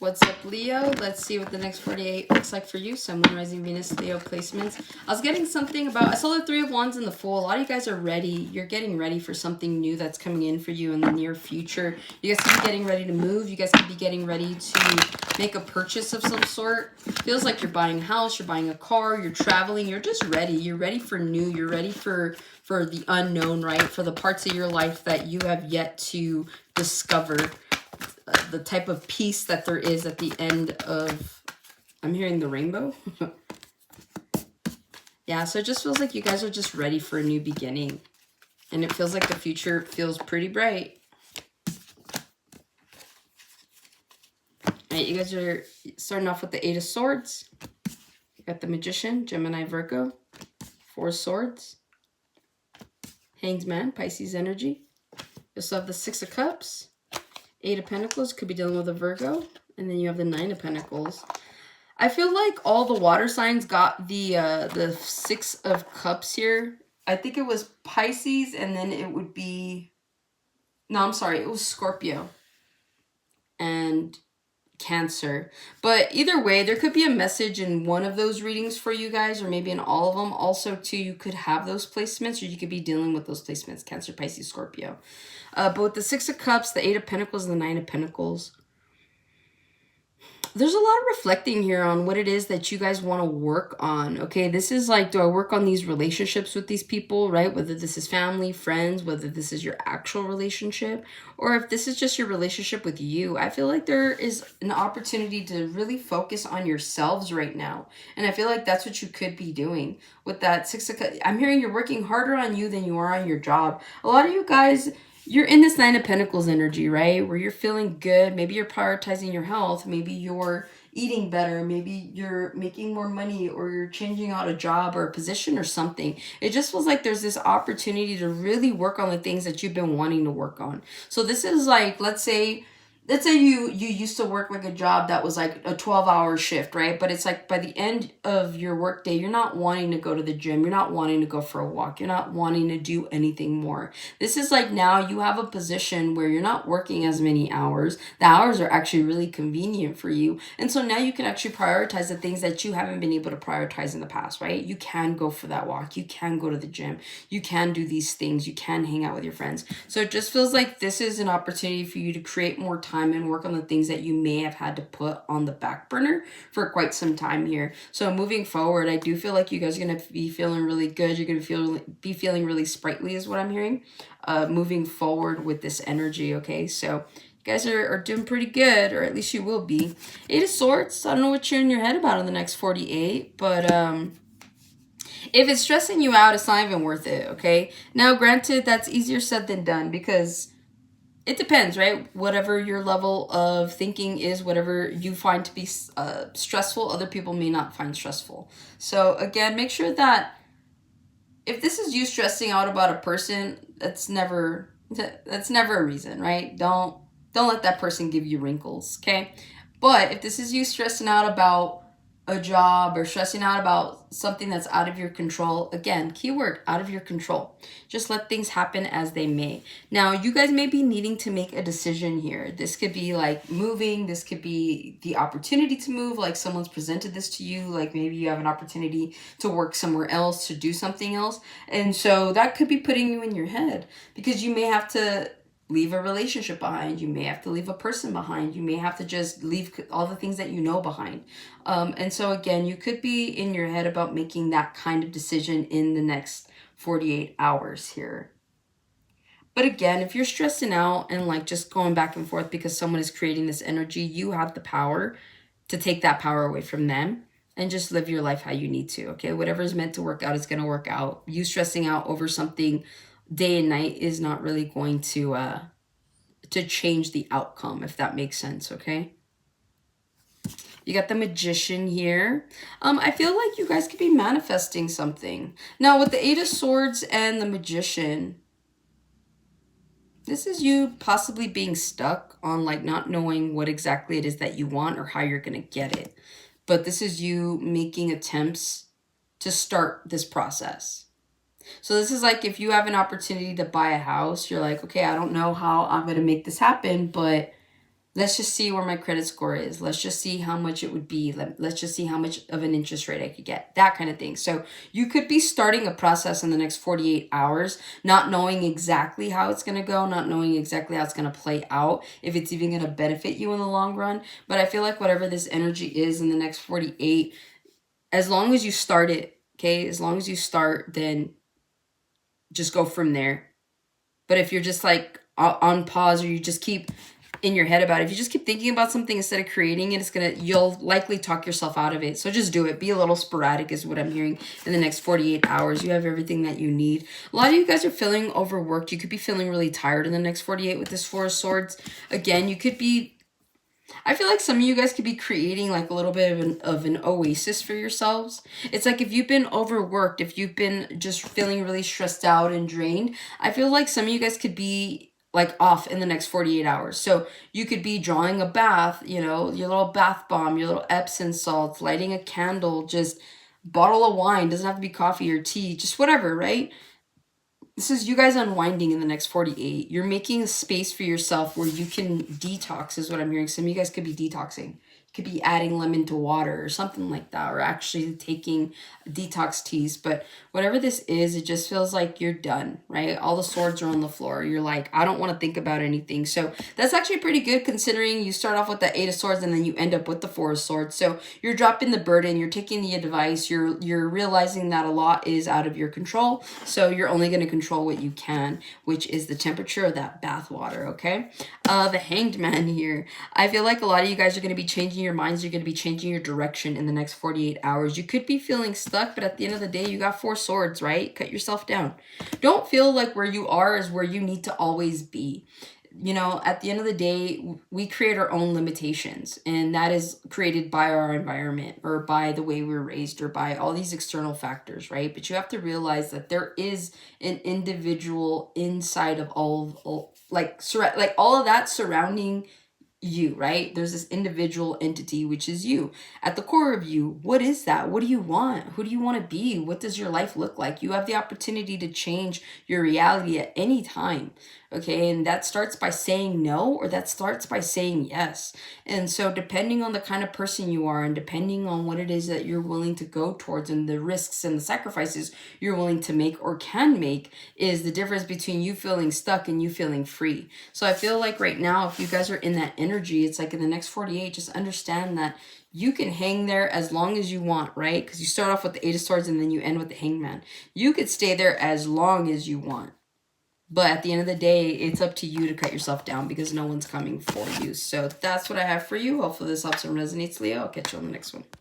What's up, Leo? Let's see what the next 48 looks like for you. Sun, Moon, Rising, Venus, Leo placements. I was getting something about, I saw the Three of Wands in the Fool. A lot of you guys are ready. You're getting ready for something new that's coming in for you in the near future. You guys could be getting ready to move. You guys could be getting ready to make a purchase of some sort. Feels like you're buying a house, you're buying a car, you're traveling. You're just ready. You're ready for new. You're ready for the unknown, right? For the parts of your life that you have yet to discover. The type of peace that there is at the end of, I'm hearing the rainbow. Yeah, so it just feels like you guys are just ready for a new beginning. And it feels like the future feels pretty bright. All right, you guys are starting off with the Eight of Swords. You got the Magician, Gemini, Virgo. Four of Swords. Hanged Man, Pisces energy. You also have the Six of Cups. Eight of Pentacles, could be dealing with a Virgo. And then you have the Nine of Pentacles. I feel like all the water signs got the Six of Cups here. I think it was Pisces, and then it would be... No, I'm sorry. It was Scorpio and Cancer. But either way, there could be a message in one of those readings for you guys, or maybe in all of them. Also, too, you could have those placements, or you could be dealing with those placements. Cancer, Pisces, Scorpio. But with the Six of Cups, the Eight of Pentacles, and the Nine of Pentacles, there's a lot of reflecting here on what it is that you guys want to work on. Okay, this is like, do I work on these relationships with these people, right? Whether this is family, friends, whether this is your actual relationship, or if this is just your relationship with you. I feel like there is an opportunity to really focus on yourselves right now. And I feel like that's what you could be doing with that Six of Cups. I'm hearing you're working harder on you than you are on your job. A lot of you guys, you're in this Nine of Pentacles energy, right? Where you're feeling good. Maybe you're prioritizing your health. Maybe you're eating better. Maybe you're making more money, or you're changing out a job or a position or something. It just feels like there's this opportunity to really work on the things that you've been wanting to work on. So this is like, let's say you used to work like a job that was like a 12-hour shift, right? But it's like by the end of your work day, you're not wanting to go to the gym. You're not wanting to go for a walk. You're not wanting to do anything more. This is like now you have a position where you're not working as many hours. The hours are actually really convenient for you. And so now you can actually prioritize the things that you haven't been able to prioritize in the past, right? You can go for that walk. You can go to the gym. You can do these things. You can hang out with your friends. So it just feels like this is an opportunity for you to create more time and work on the things that you may have had to put on the back burner for quite some time here. So moving forward, I do feel like you guys are going to be feeling really good. You're going to be feeling really sprightly is what I'm hearing, moving forward with this energy. Okay, so you guys are doing pretty good, or at least you will be. Eight of Swords, I don't know what you're in your head about in the next 48, but if it's stressing you out, it's not even worth it. Okay, now granted, that's easier said than done, because it depends, right? Whatever your level of thinking is, whatever you find to be stressful, other people may not find stressful. So again, make sure that if this is you stressing out about a person, that's never a reason, right? Don't let that person give you wrinkles, okay? But if this is you stressing out about a job, or stressing out about something that's out of your control, again, keyword, out of your control. Just let things happen as they may. Now, you guys may be needing to make a decision here. This could be like moving. This could be the opportunity to move, like someone's presented this to you, like maybe you have an opportunity to work somewhere else, to do something else. And so that could be putting you in your head, because you may have to leave a relationship behind. You may have to leave a person behind. You may have to just leave all the things that you know behind. And so again, you could be in your head about making that kind of decision in the next 48 hours here. But again, if you're stressing out and like just going back and forth because someone is creating this energy, you have the power to take that power away from them and just live your life how you need to. Okay, whatever is meant to work out is going to work out. You stressing out over something day and night is not really going to change the outcome, if that makes sense. Okay, you got the Magician here. I feel like you guys could be manifesting something now with the Eight of Swords and the Magician. This is you possibly being stuck on like not knowing what exactly it is that you want or how you're gonna get it, but this is you making attempts to start this process. So this is like if you have an opportunity to buy a house, you're like, okay, I don't know how I'm going to make this happen, but Let's just see where my credit score is. Let's just see how much it would be. Let's just see how much of an interest rate I could get. That kind of thing. So you could be starting a process in the next 48 hours, not knowing exactly how it's going to go, not knowing exactly how it's going to play out, if it's even going to benefit you in the long run. But I feel like whatever this energy is in the next 48, as long as you start it, okay, as long as you start, then just go from there. But if you're just like on pause, or you just keep in your head about it, if you just keep thinking about something instead of creating it, you'll likely talk yourself out of it. So just do it. Be a little sporadic is what I'm hearing in the next 48 hours. You have everything that you need. A lot of you guys are feeling overworked. You could be feeling really tired in the next 48 with this Four of Swords. Again, you could be, I feel like some of you guys could be creating like a little bit of an oasis for yourselves. It's like if you've been overworked, if you've been just feeling really stressed out and drained, I feel like some of you guys could be like off in the next 48 hours. So you could be drawing a bath, you know, your little bath bomb, your little Epsom salts, lighting a candle, just bottle of wine, doesn't have to be coffee or tea, just whatever, right? This is you guys unwinding in the next 48. You're making a space for yourself where you can detox is what I'm hearing. Some of you guys could be detoxing. You could be adding lemon to water or something like that, or actually taking detox teas. But whatever this is, it just feels like you're done, right? All the swords are on the floor. You're like, I don't want to think about anything. So that's actually pretty good considering you start off with the Eight of Swords and then you end up with the Four of Swords. So you're dropping the burden, you're taking the advice, you're realizing that a lot is out of your control. So you're only going to control what you can, which is the temperature of that bath water, okay? The Hanged Man here. I feel like a lot of you guys are going to be changing your minds. You're going to be changing your direction in the next 48 hours. You could be feeling stuck, but at the end of the day, you got Four Swords, right? Cut yourself down. Don't feel like where you are is where you need to always be. You know, at the end of the day, we create our own limitations, and that is created by our environment or by the way we were raised or by all these external factors, right? But you have to realize that there is an individual inside of all like all of that surrounding you, right? There's this individual entity, which is you. At the core of you, what is that? What do you want? Who do you want to be? What does your life look like? You have the opportunity to change your reality at any time, okay? And that starts by saying no, or that starts by saying yes. And so depending on the kind of person you are, and depending on what it is that you're willing to go towards, and the risks and the sacrifices you're willing to make or can make, is the difference between you feeling stuck and you feeling free. So I feel like right now, if you guys are in that energy, it's like in the next 48, just understand that you can hang there as long as you want, right? Because you start off with the Eight of Swords and then you end with the Hanged Man. You could stay there as long as you want. But at the end of the day, it's up to you to cut yourself down because no one's coming for you. So that's what I have for you. Hopefully this helps and resonates, Leo. I'll catch you on the next one.